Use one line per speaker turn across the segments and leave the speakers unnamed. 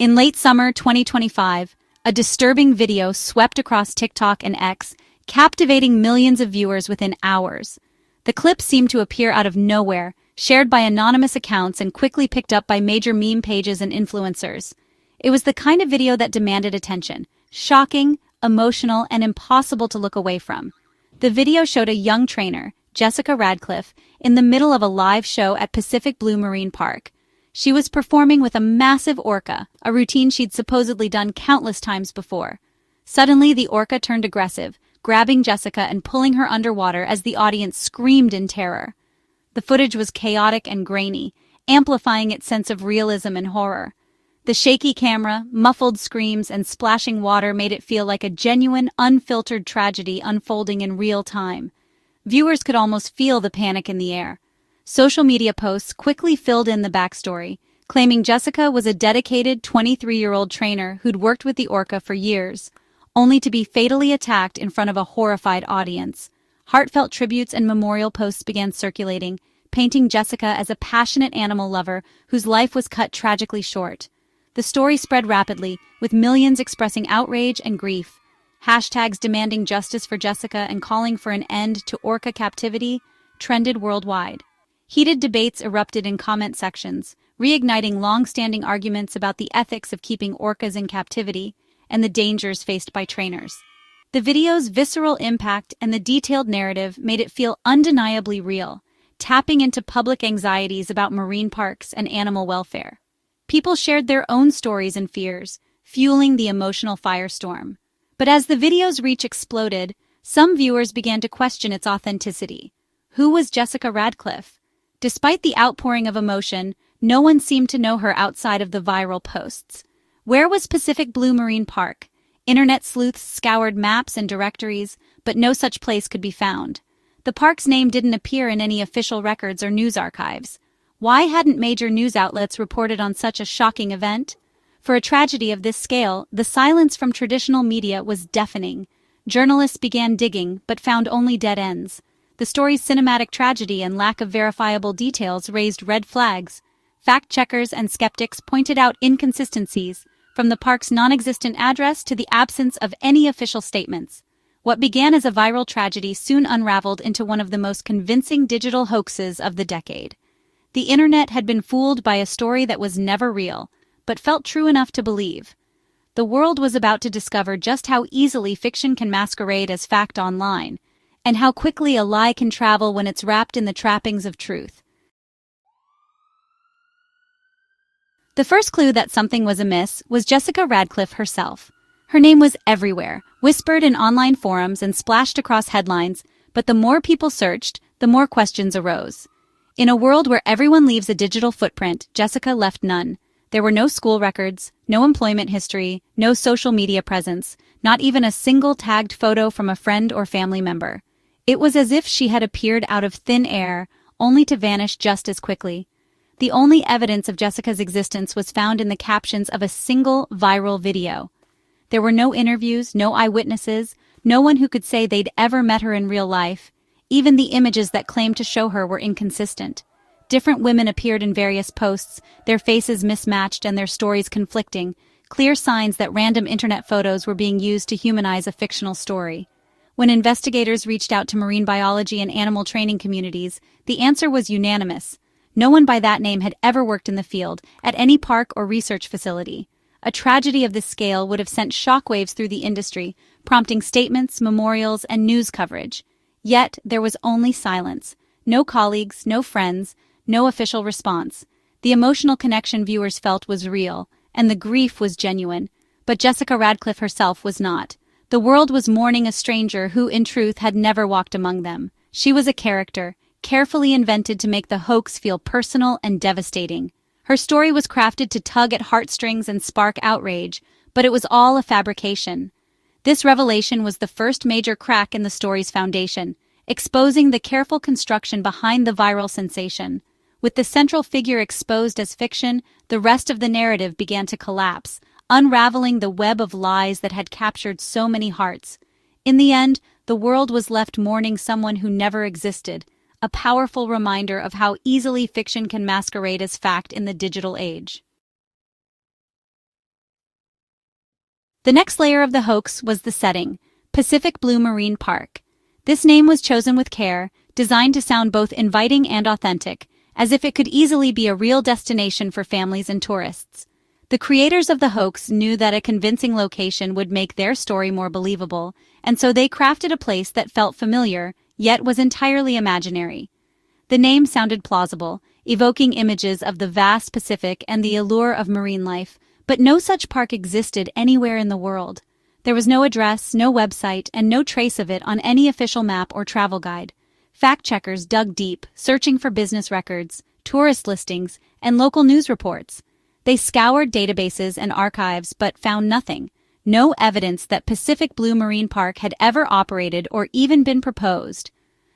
In late summer 2025, a disturbing video swept across TikTok and X, captivating millions of viewers within hours. The clip seemed to appear out of nowhere, shared by anonymous accounts and quickly picked up by major meme pages and influencers. It was the kind of video that demanded attention, shocking, emotional, and impossible to look away from. The video showed a young trainer, Jessica Radcliffe, in the middle of a live show at Pacific Blue Marine Park. She was performing with a massive orca, a routine she'd supposedly done countless times before. Suddenly, the orca turned aggressive, grabbing Jessica and pulling her underwater as the audience screamed in terror. The footage was chaotic and grainy, amplifying its sense of realism and horror. The shaky camera, muffled screams, and splashing water made it feel like a genuine, unfiltered tragedy unfolding in real time. Viewers could almost feel the panic in the air. Social media posts quickly filled in the backstory, claiming Jessica was a dedicated 23-year-old trainer who'd worked with the orca for years, only to be fatally attacked in front of a horrified audience. Heartfelt tributes and memorial posts began circulating, painting Jessica as a passionate animal lover whose life was cut tragically short. The story spread rapidly, with millions expressing outrage and grief. Hashtags demanding justice for Jessica and calling for an end to orca captivity trended worldwide. Heated debates erupted in comment sections, reigniting long-standing arguments about the ethics of keeping orcas in captivity and the dangers faced by trainers. The video's visceral impact and the detailed narrative made it feel undeniably real, tapping into public anxieties about marine parks and animal welfare. People shared their own stories and fears, fueling the emotional firestorm. But as the video's reach exploded, some viewers began to question its authenticity. Who was Jessica Radcliffe? Despite the outpouring of emotion, no one seemed to know her outside of the viral posts. Where was Pacific Blue Marine Park? Internet sleuths scoured maps and directories, but no such place could be found. The park's name didn't appear in any official records or news archives. Why hadn't major news outlets reported on such a shocking event? For a tragedy of this scale, the silence from traditional media was deafening. Journalists began digging, but found only dead ends. The story's cinematic tragedy and lack of verifiable details raised red flags. Fact-checkers and skeptics pointed out inconsistencies, from the park's non-existent address to the absence of any official statements. What began as a viral tragedy soon unraveled into one of the most convincing digital hoaxes of the decade. The internet had been fooled by a story that was never real, but felt true enough to believe. The world was about to discover just how easily fiction can masquerade as fact online, and how quickly a lie can travel when it's wrapped in the trappings of truth. The first clue that something was amiss was Jessica Radcliffe herself. Her name was everywhere, whispered in online forums and splashed across headlines, but the more people searched, the more questions arose. In a world where everyone leaves a digital footprint, Jessica left none. There were no school records, no employment history, no social media presence, not even a single tagged photo from a friend or family member. It was as if she had appeared out of thin air, only to vanish just as quickly. The only evidence of Jessica's existence was found in the captions of a single viral video. There were no interviews, no eyewitnesses, no one who could say they'd ever met her in real life. Even the images that claimed to show her were inconsistent. Different women appeared in various posts, their faces mismatched and their stories conflicting, clear signs that random internet photos were being used to humanize a fictional story. When investigators reached out to marine biology and animal training communities, the answer was unanimous. No one by that name had ever worked in the field, at any park or research facility. A tragedy of this scale would have sent shockwaves through the industry, prompting statements, memorials, and news coverage. Yet, there was only silence. No colleagues, no friends, no official response. The emotional connection viewers felt was real, and the grief was genuine. But Jessica Radcliffe herself was not. The world was mourning a stranger who, in truth, had never walked among them. She was a character, carefully invented to make the hoax feel personal and devastating. Her story was crafted to tug at heartstrings and spark outrage, but it was all a fabrication. This revelation was the first major crack in the story's foundation, exposing the careful construction behind the viral sensation. With the central figure exposed as fiction, the rest of the narrative began to collapse, unraveling the web of lies that had captured so many hearts. In the end, the world was left mourning someone who never existed, a powerful reminder of how easily fiction can masquerade as fact in the digital age. The next layer of the hoax was the setting, Pacific Blue Marine Park. This name was chosen with care, designed to sound both inviting and authentic, as if it could easily be a real destination for families and tourists. The creators of the hoax knew that a convincing location would make their story more believable, and so they crafted a place that felt familiar, yet was entirely imaginary. The name sounded plausible, evoking images of the vast Pacific and the allure of marine life, but no such park existed anywhere in the world. There was no address, no website, and no trace of it on any official map or travel guide. Fact-checkers dug deep, searching for business records, tourist listings, and local news reports. They scoured databases and archives but found nothing. No evidence that Pacific Blue Marine Park had ever operated or even been proposed.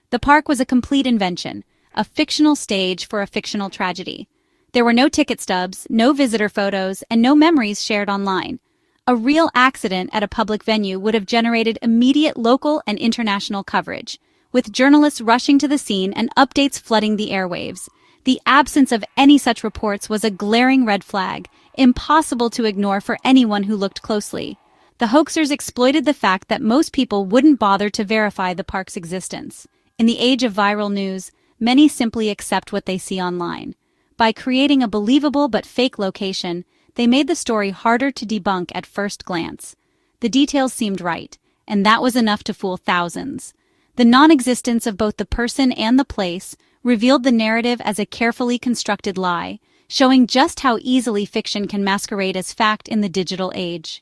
The park was a complete invention, a fictional stage for a fictional tragedy. There were no ticket stubs, no visitor photos, and no memories shared online. A real accident at a public venue would have generated immediate local and international coverage, with journalists rushing to the scene and updates flooding the airwaves. The absence of any such reports was a glaring red flag, impossible to ignore for anyone who looked closely. The hoaxers exploited the fact that most people wouldn't bother to verify the park's existence. In the age of viral news, many simply accept what they see online. By creating a believable but fake location, they made the story harder to debunk at first glance. The details seemed right, and that was enough to fool thousands. The non-existence of both the person and the place revealed the narrative as a carefully constructed lie, showing just how easily fiction can masquerade as fact in the digital age.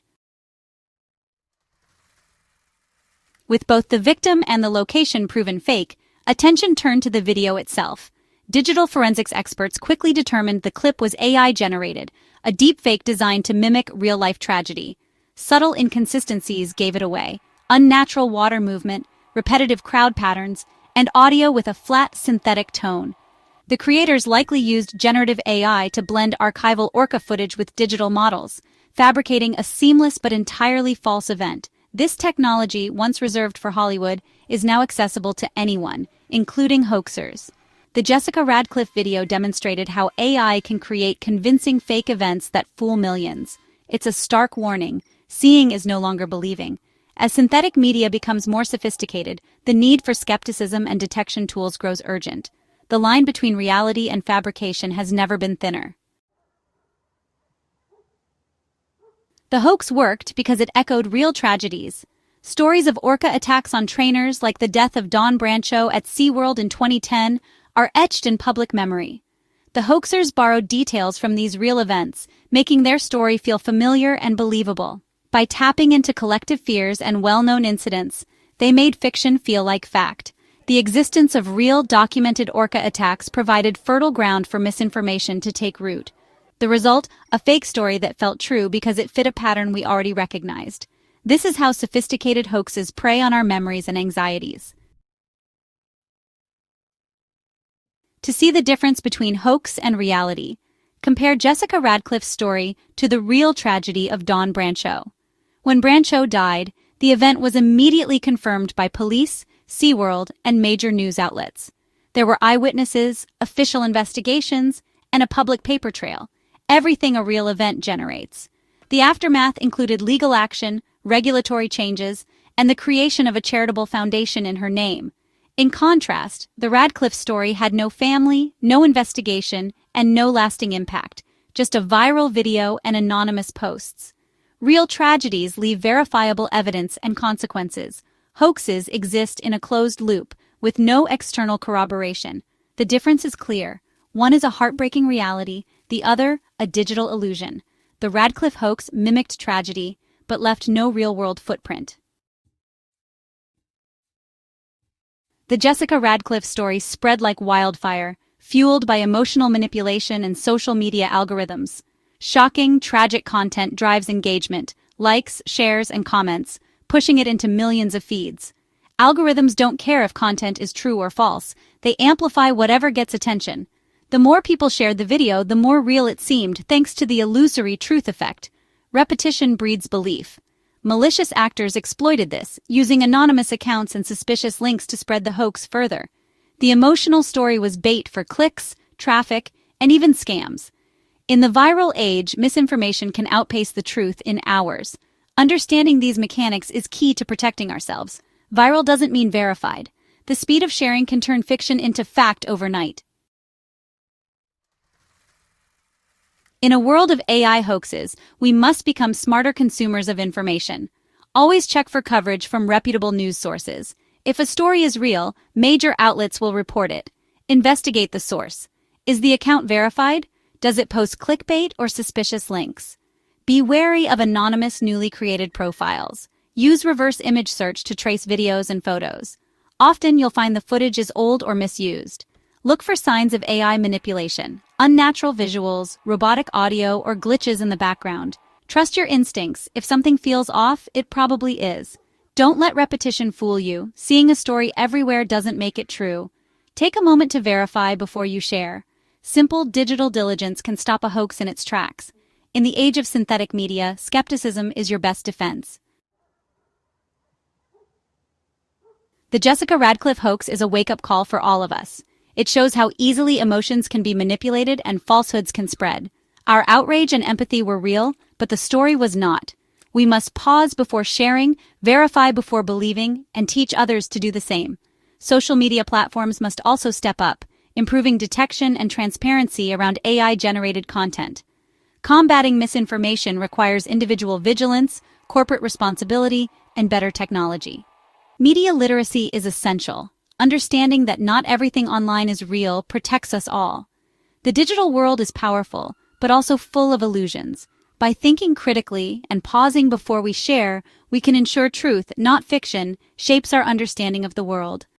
With both the victim and the location proven fake, attention turned to the video itself. Digital forensics experts quickly determined the clip was AI-generated, a deepfake designed to mimic real-life tragedy. Subtle inconsistencies gave it away: unnatural water movement, repetitive crowd patterns, and audio with a flat, synthetic tone. The creators likely used generative AI to blend archival Orca footage with digital models, fabricating a seamless but entirely false event. This technology, once reserved for Hollywood, is now accessible to anyone, including hoaxers. The Jessica Radcliffe video demonstrated how AI can create convincing fake events that fool millions. It's a stark warning: seeing is no longer believing. As synthetic media becomes more sophisticated, the need for skepticism and detection tools grows urgent. The line between reality and fabrication has never been thinner. The hoax worked because it echoed real tragedies. Stories of orca attacks on trainers, like the death of Don Brancho at SeaWorld in 2010, are etched in public memory. The hoaxers borrowed details from these real events, making their story feel familiar and believable. By tapping into collective fears and well-known incidents, they made fiction feel like fact. The existence of real, documented orca attacks provided fertile ground for misinformation to take root. The result, a fake story that felt true because it fit a pattern we already recognized. This is how sophisticated hoaxes prey on our memories and anxieties. To see the difference between hoax and reality, compare Jessica Radcliffe's story to the real tragedy of Don Brancho. When Brancho died, the event was immediately confirmed by police, SeaWorld, and major news outlets. There were eyewitnesses, official investigations, and a public paper trail, everything a real event generates. The aftermath included legal action, regulatory changes, and the creation of a charitable foundation in her name. In contrast, the Radcliffe story had no family, no investigation, and no lasting impact, just a viral video and anonymous posts. Real tragedies leave verifiable evidence and consequences. Hoaxes exist in a closed loop, with no external corroboration. The difference is clear. One is a heartbreaking reality, the other, a digital illusion. The Radcliffe hoax mimicked tragedy, but left no real-world footprint. The Jessica Radcliffe story spread like wildfire, fueled by emotional manipulation and social media algorithms. Shocking, tragic content drives engagement, likes, shares, and comments, pushing it into millions of feeds. Algorithms don't care if content is true or false. They amplify whatever gets attention. The more people shared the video, the more real it seemed, thanks to the illusory truth effect. Repetition breeds belief. Malicious actors exploited this, using anonymous accounts and suspicious links to spread the hoax further. The emotional story was bait for clicks, traffic, and even scams. In the viral age, misinformation can outpace the truth in hours. Understanding these mechanics is key to protecting ourselves. Viral doesn't mean verified. The speed of sharing can turn fiction into fact overnight. In a world of AI hoaxes, we must become smarter consumers of information. Always check for coverage from reputable news sources. If a story is real, major outlets will report it. Investigate the source. Is the account verified? Does it post clickbait or suspicious links? Be wary of anonymous, newly created profiles. Use reverse image search to trace videos and photos. Often you'll find the footage is old or misused. Look for signs of AI manipulation, unnatural visuals, robotic audio, or glitches in the background. Trust your instincts. If something feels off, it probably is. Don't let repetition fool you. Seeing a story everywhere doesn't make it true. Take a moment to verify before you share. Simple digital diligence can stop a hoax in its tracks. In the age of synthetic media, skepticism is your best defense. The Jessica Radcliffe hoax is a wake-up call for all of us. It shows how easily emotions can be manipulated and falsehoods can spread. Our outrage and empathy were real, but the story was not. We must pause before sharing, verify before believing, and teach others to do the same. Social media platforms must also step up, improving detection and transparency around AI-generated content. Combating misinformation requires individual vigilance, corporate responsibility, and better technology. Media literacy is essential. Understanding that not everything online is real protects us all. The digital world is powerful, but also full of illusions. By thinking critically and pausing before we share, we can ensure truth, not fiction, shapes our understanding of the world.